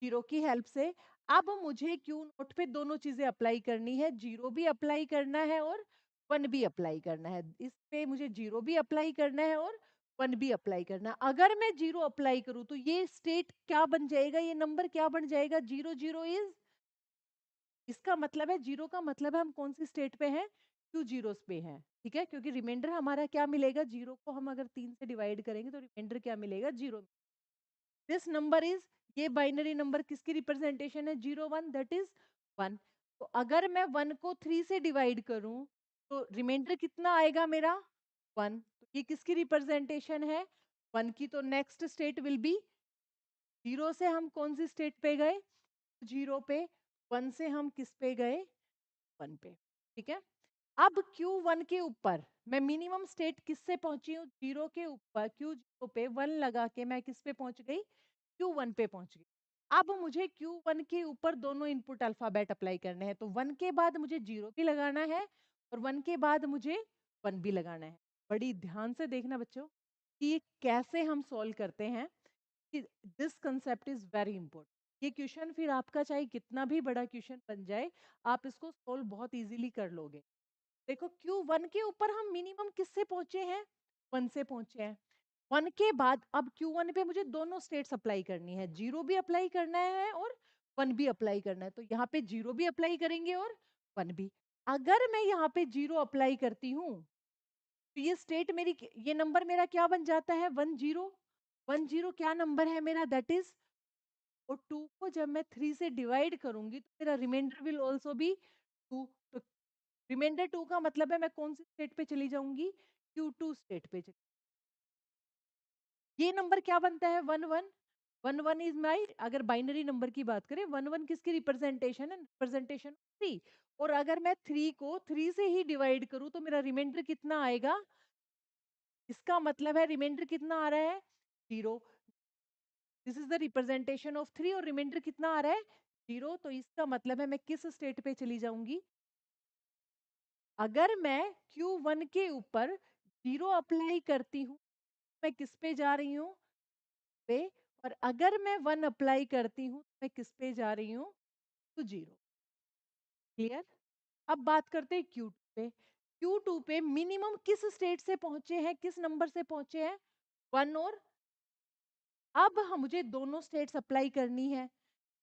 A: 0 की हेल्प से। अब मुझे क्यू नोट पे दोनों चीजें अप्लाई करनी है, 0 भी अप्लाई करना है और 1 भी अप्लाई करना है। इस पे मुझे 0 भी अप्लाई करना है और 1 भी अप्लाई करना है। अगर मैं 0 अप्लाई करूं तो ये स्टेट क्या बन जाएगा? ये नंबर क्या बन जाएगा? 0 0 इज, इसका मतलब है 0 का मतलब है हम कौन सी स्टेट पे हैं? क्यू जीरोस पे हैं, ठीक है, क्योंकि रिमाइंडर हमारा क्या मिलेगा? 0 को हम अगर 3 से डिवाइड करेंगे तो रिमाइंडर क्या मिलेगा? 0। दिस नंबर इज ये बाइनरी नंबर किसकी रिप्रेजेंटेशन है? 0 1, दैट इज 1। तो अगर मैं 1 को 3 से डिवाइड करूं तो रिमाइंडर कितना आएगा मेरा? 1। तो ये किसकी रिप्रेजेंटेशन है? 1 की। तो नेक्स्ट स्टेट विल बी 0 से हम कौन सी स्टेट पे गए? 0 पे। 1 से हम किस पे गए? 1 पे। ठीक है। अब Q1 के ऊपर मैं मिनिमम स्टेट किससे पहुंची हूँ? 0 के ऊपर Q0 पे 1 लगा के मैं किस पे पहुंच गई? Q1 पे पहुंच गई। अब मुझे Q1 के ऊपर दोनों इनपुट अल्फाबेट अप्लाई करने हैं। तो 1 के बाद मुझे 0 भी लगाना है और 1 के बाद मुझे 1 भी लगाना है। बड़ी ध्यान से देखना बच्चों कि ये कैसे हम सॉल्व करते हैं। This concept is very important. ये क्वेश्चन फिर आपका चाहे कितना भी बड़ा क्वेश्चन बन जाए, आप इसको सोल्व बहुत इजीली कर लोगे। देखो Q1 के ऊपर हम मिनिमम किससे पहुंचे हैं? 1 से पहुंचे हैं। 1 के बाद अब Q1 पे मुझे दोनों स्टेट्स अप्लाई करनी है, 0 भी अप्लाई करना है और 1 भी अप्लाई करना है। तो यहाँ पे 0 भी अप्लाई करेंगे और 1 भी। अगर मैं यहाँ पे 0 अप्लाई करती हूँ तो ये स्टेट मेरी, ये नंबर मेरा क्या बन जाता है? 10। 10 क्या नंबर है मेरा? That is. और 2 को जब मैं 3 से डिवाइड करूंगी तो मेरा रिमाइंडर विल ऑल्सो बी 2। तो रिमाइंडर 2 का मतलब है मैं कौन सी स्टेट पे चली जाऊंगी? Q2 स्टेट पे चली। ये नंबर क्या बनता है? 1 1। 1 1 इज माई, अगर बाइनरी नंबर की बात करें 1 1 किसकी रिप्रेजेंटेशन है? रिप्रेजेंटेशन 3। और अगर मैं 3 को 3 से ही डिवाइड करूं तो मेरा रिमाइंडर कितना आएगा? इसका मतलब है रिमाइंडर कितना आ रहा है? 0। This is the representation of 3 और रिमाइंडर कितना आ रहा है? 0। तो इसका मतलब है मैं किस स्टेट पे चली जाऊंगी? अगर मैं Q1 के ऊपर 0 अप्लाई करती हूँ मैं किस पे जा रही हूँ? पे। और अगर मैं 1 अप्लाई करती हूँ तो मैं किस पे जा रही हूँ? तो 0। क्लियर? अब बात करते हैं Q2 पे। Q2 पे मिनिमम किस स्टेट से पहुंचे हैं? किस नंबर से पहुंचे हैं? 1 और अब हम मुझे दोनों स्टेट्स अप्लाई करनी है।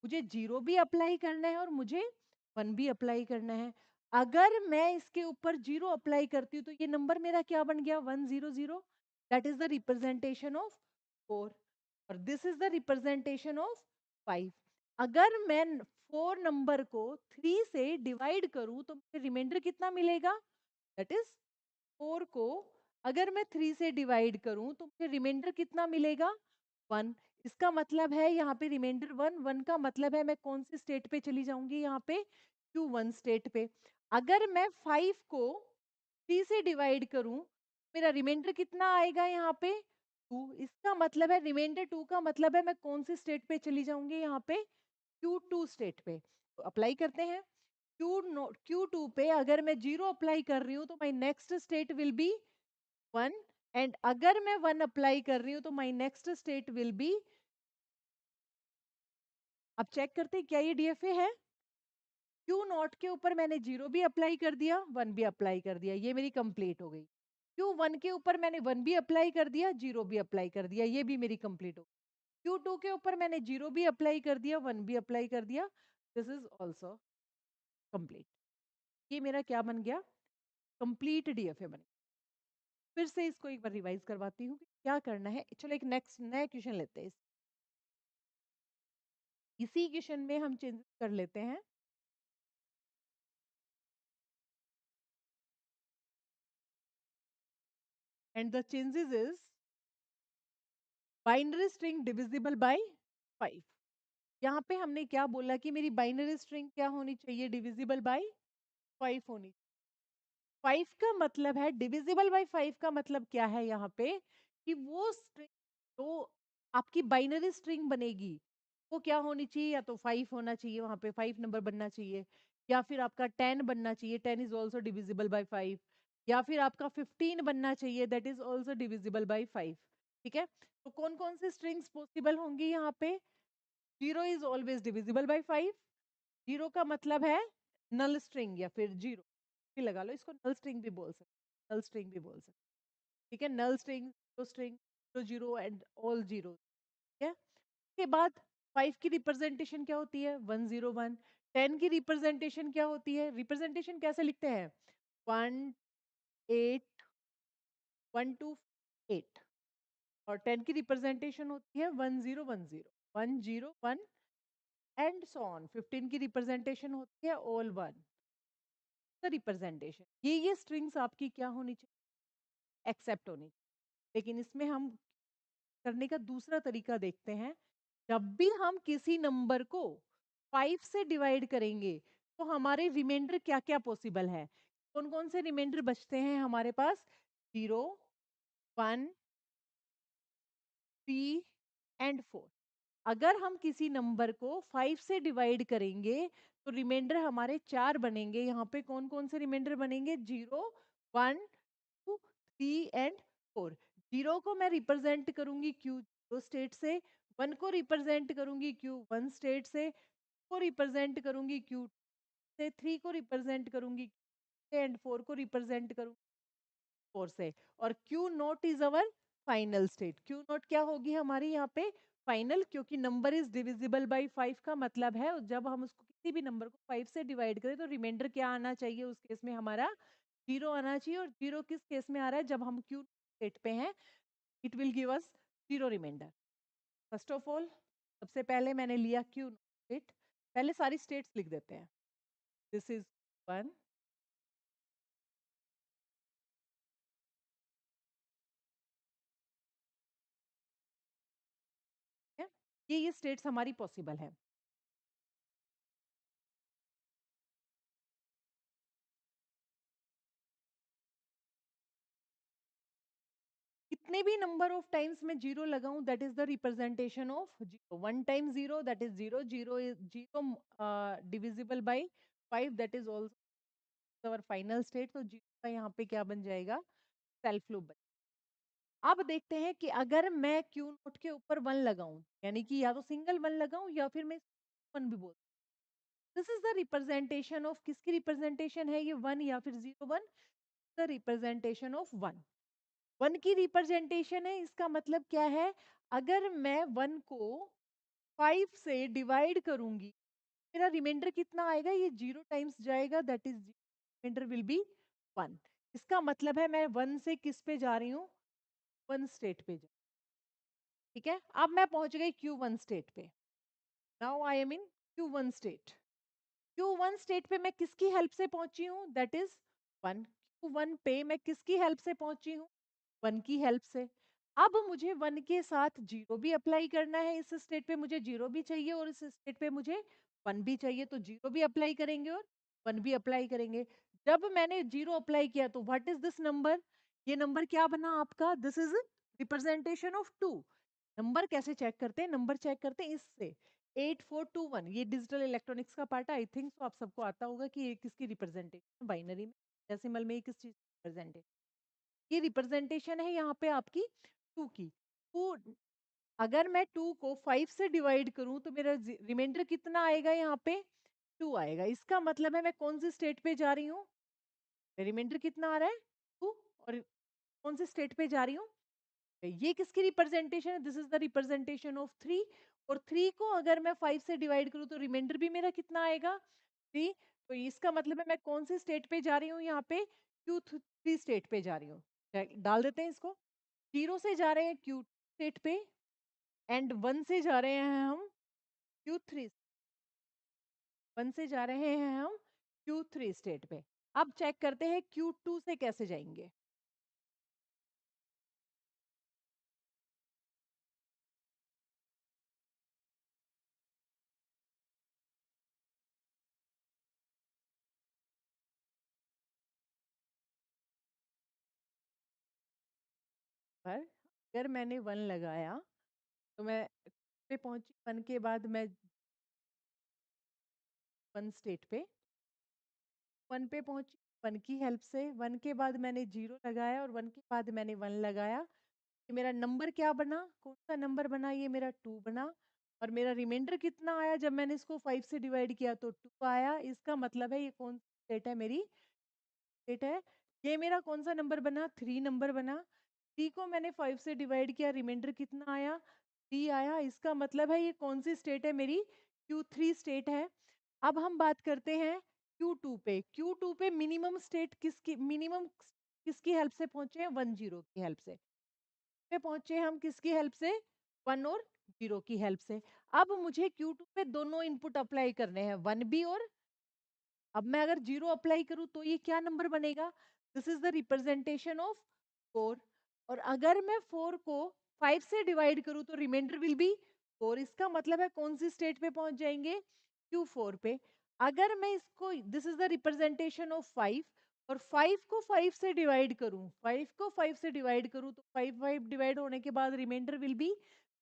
A: मुझे 0 भी अप्लाई करना है और मुझे 1 भी अप्लाई करना है। अगर मैं इसके ऊपर 0 अप्लाई करती हूँ तो ये नंबर मेरा क्या बन गया? 100। That is the representation of 4 और this is the representation of 5। अगर मैं 4 नंबर को 3 से डिवाइड करूं तो मुझे रिमाइंडर कितना मिलेगा? दैट इज 4 को अगर मैं 3 से डिवाइड करूं तो मुझे रिमाइंडर कितना मिलेगा? 1। इसका मतलब है यहाँ पे रिमाइंडर 1। 1 का मतलब है मैं कौन सी स्टेट पे चली जाऊंगी? यहाँ पे Q1 स्टेट पे। अगर मैं 5 को 3 से डिवाइड करूं मेरा रिमाइंडर कितना आएगा? यहाँ पे 2। इसका मतलब है रिमाइंडर 2 का मतलब है मैं कौन सी स्टेट पे चली जाऊंगी? यहाँ पे Q2 स्टेट पे। तो अप्लाई करते हैं। Q2 पे अगर मैं 0 अप्लाई कर रही हूँ तो my next state will be 1 and अगर मैं 1 अप्लाई कर रही हूँ तो my next state will B. अब चेक करते हैं क्या ये डीएफए है? Q0 के ऊपर मैंने 0 भी अप्लाई कर दिया, 1 भी अप्लाई कर दिया, ये मेरी कंप्लीट हो गई। Q1 के ऊपर मैंने 1 भी अप्लाई कर दिया, 0 भी अप्लाई कर दिया, ये भी मेरी कंप्लीट हो गई। Q2 के ऊपर मैंने 0 भी अप्लाई कर दिया, 1 भी अप्लाई कर दिया, दिस इज ऑल्सो कंप्लीट। ये मेरा क्या बन गया? कंप्लीट डीएफए बन गया। फिर से इसको एक बार रिवाइज करवाती हूँ कि क्या करना है। चलो एक नेक्स्ट नया क्वेश्चन लेते हैं। इसी क्वेश्चन में हम चेंज कर लेते हैं। And the changes is binary string divisible by 5। यहाँ पे हमने क्या बोला कि मेरी बाइनरी स्ट्रिंग क्या होनी चाहिए? डिविजिबल बाय 5 होनी। 5 का मतलब है डिविजिबल बाय 5 का मतलब क्या है यहाँ पे? कि वो स्ट्रिंग जो आपकी बाइनरी स्ट्रिंग बनेगी वो क्या होनी चाहिए? या तो 5 होना चाहिए, वहां पे 5 नंबर बनना चाहिए, या फिर आपका 10 बनना चाहिए, 10 इज ऑल्सो डिविजिबल बाय 5, या फिर आपका 15 बनना चाहिए, that is also divisible by 5। ठीक है। तो कौन कौन से स्ट्रिंग्स पॉसिबल होंगी यहाँ पे? 0 इज ऑलवेज डिविजिबल बाय 5। 0 का मतलब है नल स्ट्रिंग या फिर 0 भी लगा लो, इसको नल स्ट्रिंग भी बोल सकते, नल स्ट्रिंग भी बोल सकते। ठीक है। नल स्ट्रिंग, जीरो स्ट्रिंग, तो 0 एंड ऑल 0। ठीक है। के बाद 5 की रिप्रेजेंटेशन क्या होती है? 101। 10 की रिप्रेजेंटेशन क्या होती है? रिप्रेजेंटेशन कैसे लिखते हैं? 1 8 1 2 8। और 10 की रिप्रेजेंटेशन होती है 1010। 1 0 1 एंड सो ऑन। 15 की रिप्रेजेंटेशन होती है ऑल 1 द रिप्रेजेंटेशन। ये स्ट्रिंग्स आपकी क्या होनी चाहिए, एक्सेप्ट होनी चाहिए। लेकिन इसमें हम करने का दूसरा तरीका देखते हैं। जब भी हम किसी नंबर को 5 से डिवाइड करेंगे तो हमारे रिमाइंडर क्या क्या पॉसिबल है, कौन कौन से रिमाइंडर बचते हैं हमारे पास, 0 1 3 एंड 4। अगर हम किसी नंबर को 5 से डिवाइड करेंगे तो रिमाइंडर हमारे चार बनेंगे। यहाँ पे कौन कौन से रिमाइंडर बनेंगे, 0 1 2 3 एंड 4। 0 को मैं रिप्रेजेंट करूंगी क्यू 0 स्टेट से, 1 को रिप्रेजेंट करूंगी क्यू 1 स्टेट से, को रिप्रेजेंट करूंगी क्यू से, 3 को रिप्रेजेंट करूंगी एंड 4 को रिप्रेजेंट करूंगी 4 से। और Q not is our final state. Q not क्या होगी हमारी यहाँ पे, फाइनल, क्योंकि नंबर इज डिविजिबल बाय 5 का मतलब है जब हम उसको किसी भी नंबर को 5 से डिवाइड करें तो रिमाइंडर क्या आना चाहिए, उस केस में हमारा 0 आना चाहिए। और 0 किस केस में आ रहा है, जब हम क्यू स्टेट पे हैं, it will give us 0 remainder. First of all सबसे पहले मैंने लिया क्यू स्टेट, पहले सारी स्टेट्स लिख देते हैं। दिस इज 1, है ये स्टेट्स हमारी पॉसिबल है। कितने भी नंबर ऑफ टाइम्स मैं जीरो लगाऊं that is the representation of zero. One time zero that is zero, zero is zero divisible by 5 that is also our final state. तो zero का यहाँ पे क्या बन जाएगा, सेल्फ लूप बन। अब देखते हैं कि अगर मैं क्यू नोट के ऊपर वन लगाऊं, यानी कि या तो सिंगल वन लगाऊं या फिर मैं वन भी बोल, this is the representation of, किसकी रिप्रेजेंटेशन है ये, वन या फिर zero one, the representation of one. One की रिप्रेजेंटेशन है, इसका मतलब क्या है, अगर मैं वन को 5 से डिवाइड करूंगी मेरा रिमाइंडर कितना आएगा, ये जीरो टाइम्स जाएगा, that is remainder will be 1। इसका मतलब है मैं वन से किस पे जा रही हूँ, वन स्टेट पे जा, ठीक है। अब मैं पहुंच गई क्यू वन स्टेट पे, now I am in Q one state. Q one state पे मैं किसकी हेल्प से पहुंची हूँ, that is one. Q one पे मैं किसकी हेल्प से पहुंची हूँ, वन की हेल्प से। अब मुझे वन के साथ जीरो भी अप्लाई करना है, इस स्टेट पे मुझे जीरो भी चाहिए और इस स्टेट पे मुझे वन भी चाहिए, तो जीरो भी अप्लाई करेंगे और वन भी अप्लाई करेंगे। जब मैंने जीरो अप्लाई किया तो व्हाट इज दिस नंबर, ये नंबर क्या बना आपका, this is representation of two. Number कैसे चेक करते हैं, नंबर चेक करते हैं इससे, 8421, ये डिजिटल इलेक्ट्रॉनिक्स का पार्ट है, आई थिंक तो आप सबको आता होगा कि ये किसकी रिप्रेजेंटेशन, बाइनरी में, डेसिमल में ये किस चीज रिप्रेजेंटेशन, ये रिप्रेजेंटेशन है यहाँ पे आपकी टू की। टू, अगर मैं टू को 5 से डिवाइड करूं तो मेरा रिमाइंडर कितना आएगा, यहाँ पे टू आएगा। इसका मतलब है मैं कौन सी स्टेट पे जा रही हूँ, रिमाइंडर कितना आ रहा है टू, और कौन से स्टेट पे जा रही हूँ, ये किसकी रिप्रेजेंटेशन है, this is the representation of three. और थ्री को अगर मैं 5 से डिवाइड करूं तो रिमाइंडर भी मेरा कितना आएगा, थ्री। तो इसका मतलब है मैं कौन से स्टेट पे जा रही हूँ, यहाँ पे क्यू थ्री स्टेट पे जा रही हूँ। डाल देते हैं इसको, जीरो से जा रहे हैं क्यू स्टेट पे एंड वन से जा रहे हैं हम क्यू थ्री, वन से जा रहे हैं हम क्यू थ्री स्टेट पे। अब चेक करते हैं क्यू टू से कैसे जाएंगे। पर अगर मैंने वन लगाया तो मैं पे पहुंची, वन के बाद मैं वन स्टेट पे, वन पे पहुंची वन की हेल्प से, वन के बाद मैंने जीरो लगाया और वन के बाद मैंने वन लगाया। ये मेरा नंबर क्या बना, कौन सा नंबर बना, ये मेरा टू बना। और मेरा रिमाइंडर कितना आया, जब मैंने इसको 5 से डिवाइड किया तो टू आया। इसका मतलब है ये कौन सी स्टेट है, मेरी स्टेट है, ये मेरा कौन सा नंबर बना, थ्री नंबर बना। थ्री को मैंने 5 से डिवाइड किया, रिमाइंडर कितना आया, थ्री आया। इसका मतलब है ये कौन सी स्टेट है, मेरी क्यू थ्री स्टेट है। अब हम बात करते हैं क्यू टू पे। क्यू टू पे मिनिमम स्टेट किसकी, मिनिमम किसकी हेल्प से पहुंचे हैं, वन जीरो की हेल्प से। पे पहुंचे हम किसकी हेल्प से, वन और जीरो की हेल्प से। अब मुझे Q2 पे दोनों इनपुट अप्लाई करने हैं, 1 भी और अब मैं अगर 0 अप्लाई करूँ तो ये क्या नंबर बनेगा? This is the representation of 4 और अगर मैं 4 को 5 से डिवाइड करूँ तो रिमाइंडर विल बी 4 इसका मतलब है कौन-सी स्टेट पे पहुँच जाएँगे? Q4 पे। अगर मैं इसको this is the representation of 5 और 5 को 5 से डिवाइड करूँ, 5 को 5 से डिवाइड करूँ तो 5, 5 डिवाइड होने के बाद रिमाइंडर विल बी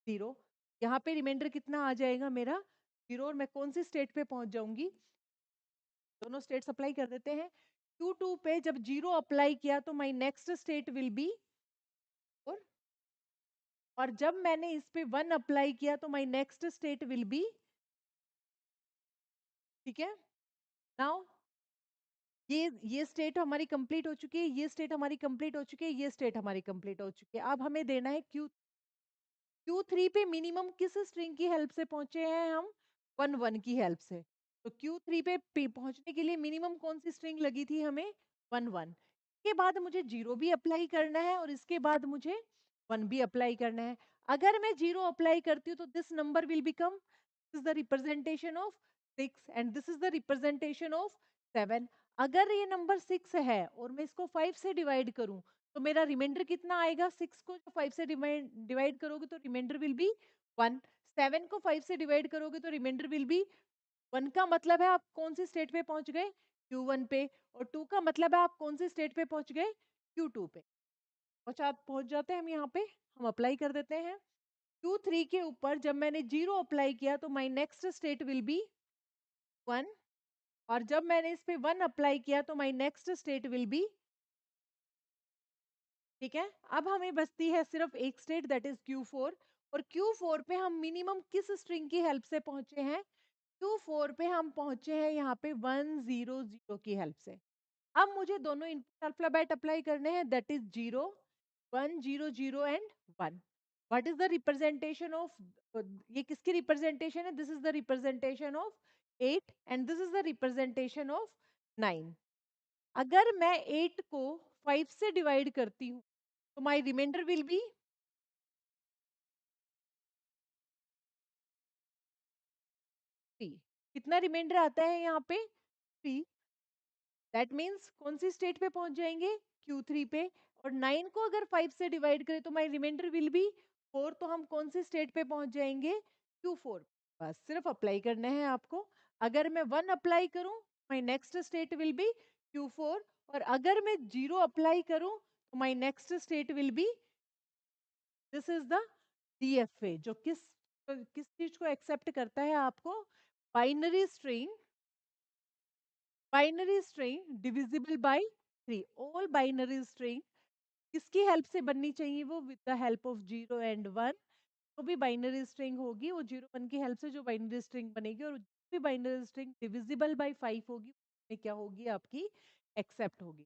A: 0 यहाँ पे रिमाइंडर कितना आ जाएगा मेरा? 0 और मैं कौन-सी स्टेट पे पहुँच जाऊँगी? दोनों स्टेट्स अप्लाई कर देते हैं। Q2 पे जब 0 अप्लाई किया तो my next state will B 4 और जब मैंने इस पे 1 अप्लाई किया तो my next state will B ठीक है? नाउ ये स्टेट हमारी कंप्लीट हो चुकी है, ये स्टेट हमारी कंप्लीट हो चुकी है, ये स्टेट हमारी कंप्लीट हो चुकी है। अब हमें देना है Q3 पे मिनिमम किस स्ट्रिंग की हेल्प से पहुंचे हैं हम? 1 1 की हेल्प से। तो Q3 पे पहुंचने के लिए मिनिमम कौन सी स्ट्रिंग लगी थी हमें? 1 1 के बाद मुझे 0 भी अप्लाई करना है और इसके बाद मुझे 1 भी अप्लाई करना है। अगर मैं 0 अप्लाई करती हूँ तो this number will become this is the representation of 6 and this is the representation of 7। अगर ये नंबर 6 है और मैं इसको 5 से डिवाइड करूं तो मेरा रिमाइंडर कितना आएगा? 6 को जो 5 से डिवाइड करोगे तो रिमाइंडर विल बी 1। 7 को 5 से डिवाइड करोगे तो रिमाइंडर विल बी 1 का मतलब है आप कौन सी स्टेट पे पहुंच गए? Q1 पे और 2 का मतलब है आप कौन सी स्टेट पे पहुंच गए? Q2 पे। पहुंच जाते हैं हम यहाँ पे, हम अप्लाई कर देते हैं। Q3 के ऊपर जब मैंने 0 अप्लाई किया तो my next state will be 1 और जब मैंने इस पे 1 अप्लाई किया तो my next state will B ठीक है। अब हमें बचती है सिर्फ एक स्टेट दैट इज Q4 और Q4 पे हम मिनिमम किस स्ट्रिंग की हेल्प से पहुंचे हैं? Q4 पे हम पहुंचे हैं यहाँ पे 100 की हेल्प से। अब मुझे दोनों इनपुट अल्फाबेट अप्लाई करने हैं that is 0 100 and 1। What is the representation of ये किसकी रिप्रेजेंटेशन है? This is the representation of 8 and this is the representation of 9। अगर मैं 8 को 5 से डिवाइड करती हूँ तो माय रिमाइंडर विल बी 3। कितना रिमाइंडर आता है यहाँ पे? 3। दैट मीन्स कौन सी स्टेट पे पहुंच जाएंगे? Q3 पे और 9 को अगर 5 से डिवाइड करें तो माय रिमाइंडर विल बी 4 तो हम कौन सी स्टेट पे पहुंच जाएंगे? Q4। बस सिर्फ अप्लाई करना है आपको। अगर मैं 1 अप्लाई करूं my next state will B Q4 और अगर मैं 0 अप्लाई करूं तो my next state will B this is the DFA जो किस चीज को एक्सेप्ट करता है आपको? Binary string divisible by 3। All binary string किसकी हेल्प से बननी चाहिए? वो with the help of 0 and 1। जो भी बाइनरी स्ट्रिंग होगी वो 0 1 की हेल्प से जो बाइनरी स्ट्रिंग बनेगी और जो भी बाइनरी स्ट्रिंग डिविजिबल बाय 5 होगी में क्या होगी? आपकी एक्सेप्ट होगी।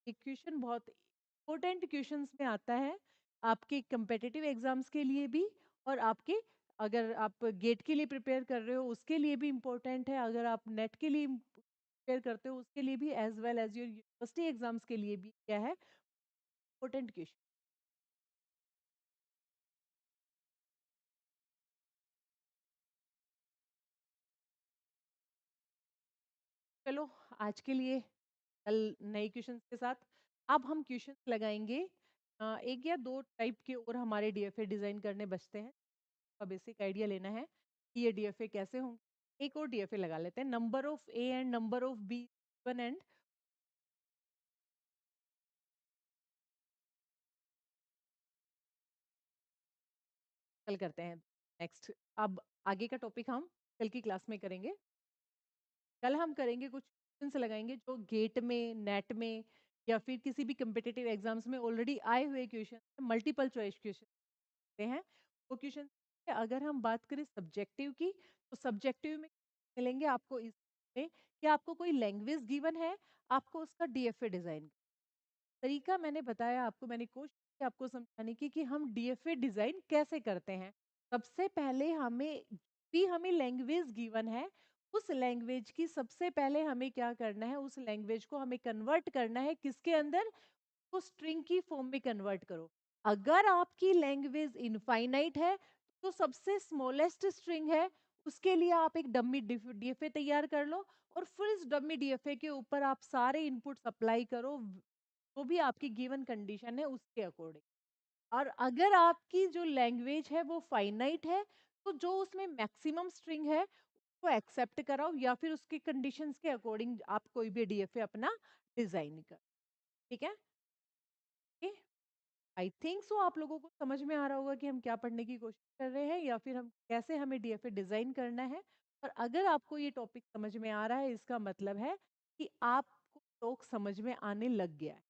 A: एक क्वेश्चन बहुत इंपॉर्टेंट क्वेश्चंस में आता है आपके कम्पिटिटिव एग्जाम्स के लिए भी और आपके अगर आप गेट के लिए प्रिपेयर कर रहे हो उसके लिए भी इम्पोर्टेंट है। अगर आप नेट के लिए प्रिपेयर करते हो उसके लिए भी as well as your university exams के लिए भी क्या है इम्पोर्टेंट क्वेश्चन। चलो आज के लिए कल नए क्वेश्चंस के साथ अब हम क्वेश्चंस लगाएंगे। एक या दो टाइप के और हमारे डीएफए डिजाइन करने बचते हैं। का बेसिक आइडिया लेना है कि ये डीएफए कैसे होंगे। एक और डीएफए लगा लेते हैं, number of A and number of B one and कल करते हैं नेक्स्ट। अब आगे का टॉपिक हम कल की क्लास में करेंगे। कल हम करेंगे कुछ क्वेश्चंस लगाएंगे जो गेट में नेट में या फिर किसी भी कम्पिटिटिव एग्जाम्स में ऑलरेडी आए हुए क्वेश्चन मल्टीपल चॉइस क्वेश्चन हैं वो क्वेश्चन। अगर हम बात करें सब्जेक्टिव की तो सब्जेक्टिव में मिलेंगे आपको इसमें कि आपको कोई लैंग्वेज गिवन है, आपको उसका डीएफए डिजाइन तरीका मैंने बताया आपको, मैंने कोशिश की आपको समझाने की कि हम डीएफए डिजाइन कैसे करते हैं। सबसे पहले हमें लैंग्वेज गिवन है, उस लैंग्वेज की सबसे पहले हमें क्या करना है? उस लैंग्वेज को हमें कन्वर्ट करना है किसके अंदर? को स्ट्रिंग की फॉर्म में कन्वर्ट करो। अगर आपकी लैंग्वेज इनफाइनाइट है तो सबसे स्मॉलेस्ट स्ट्रिंग है, उसके लिए आप एक डमी डीएफए तैयार कर लो और फिर इस डमी डीएफए के ऊपर आप सारे इनपुट्स अप्लाई करो, जो भी आपकी गिवन कंडीशन है उसके अकॉर्डिंग। और अगर आपकी जो लैंग्वेज है वो फाइनाइट है, तो जो उसमें मैक्सिमम स्ट्रिंग है उसको एक्सेप्ट कराओ या फिर उसकी कंडीशंस के अकॉर्डिंग आप कोई भी डीएफए अपना डिजाइन कर। ठीक है? आई थिंक सो आप लोगों को समझ में आ रहा होगा कि हम क्या पढ़ने की कोशिश कर रहे हैं या फिर हम कैसे हमें डीएफए डिजाइन करना है। और अगर आपको ये टॉपिक समझ में आ रहा है, इसका मतलब है कि आपको टॉक समझ में आने लग गया है।